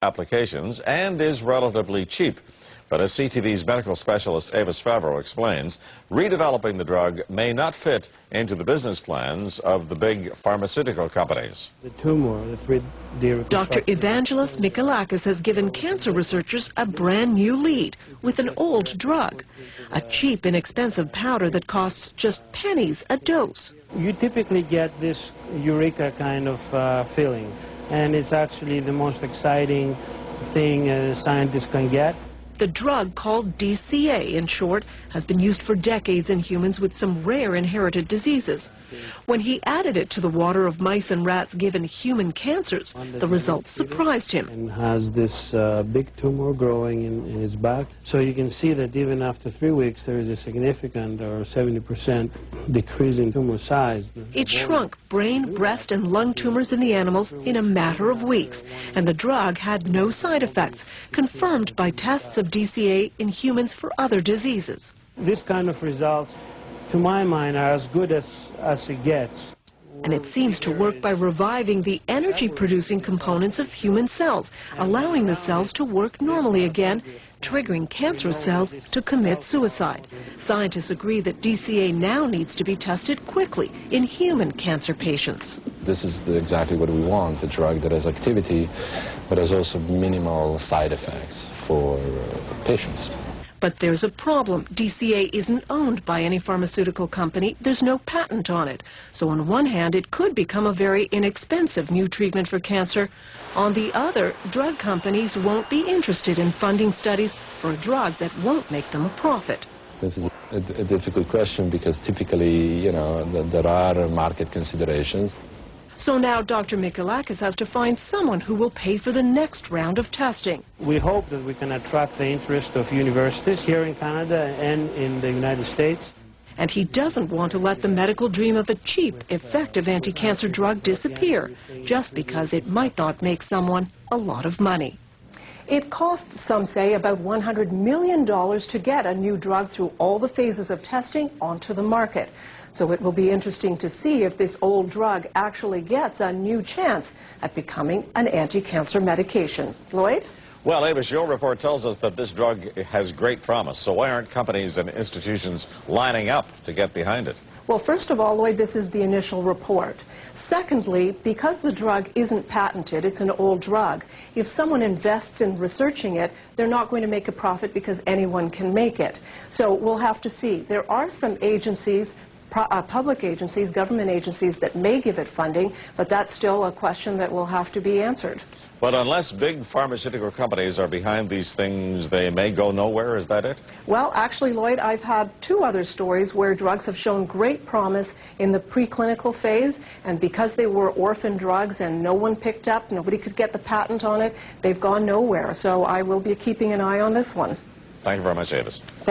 applications and is relatively cheap. But as CTV's medical specialist Avis Favreau explains, redeveloping the drug may not fit into the business plans of the big pharmaceutical companies. The tumor, the 3D Dr. Evangelos Mikalakis has given cancer researchers a brand new lead with an old drug, a cheap, inexpensive powder that costs just pennies a dose. You typically get this eureka kind of feeling, and it's actually the most exciting thing scientists can get. The drug, called DCA in short, has been used for decades in humans with some rare inherited diseases. When he added it to the water of mice and rats given human cancers, the results surprised him. And has this big tumor growing in his back. So you can see that even after 3 weeks there is a significant or 70% decrease in tumor size. It shrunk brain, breast and lung tumors in the animals in a matter of weeks, and the drug had no side effects, confirmed by tests of DCA in humans for other diseases. This kind of results, to my mind, are as good as it gets. And it seems to work by reviving the energy-producing components of human cells, allowing the cells to work normally again, triggering cancerous cells to commit suicide. Scientists agree that DCA now needs to be tested quickly in human cancer patients. This is exactly what we want, a drug that has activity, but has also minimal side effects for patients. But there's a problem. DCA isn't owned by any pharmaceutical company. There's no patent on it. So on one hand, it could become a very inexpensive new treatment for cancer. On the other, drug companies won't be interested in funding studies for a drug that won't make them a profit. This is a difficult question because typically, there are market considerations. So now Dr. Mikalakis has to find someone who will pay for the next round of testing. We hope that we can attract the interest of universities here in Canada and in the United States. And he doesn't want to let the medical dream of a cheap, effective anti-cancer drug disappear, just because it might not make someone a lot of money. It costs, some say, about $100 million to get a new drug through all the phases of testing onto the market. So it will be interesting to see if this old drug actually gets a new chance at becoming an anti-cancer medication. Lloyd? Well, Avis, your report tells us that this drug has great promise. So why aren't companies and institutions lining up to get behind it? Well, first of all, Lloyd, this is the initial report. Secondly, because the drug isn't patented, it's an old drug, if someone invests in researching it, they're not going to make a profit because anyone can make it. So we'll have to see. There are some agencies, public agencies, government agencies that may give it funding, but that's still a question that will have to be answered. But unless big pharmaceutical companies are behind these things, they may go nowhere. Is that it? Well, actually, Lloyd, I've had 2 other stories where drugs have shown great promise in the preclinical phase, and because they were orphan drugs and no one picked up, nobody could get the patent on it, they've gone nowhere. So I will be keeping an eye on this one. Thank you very much, Avis. Thank you.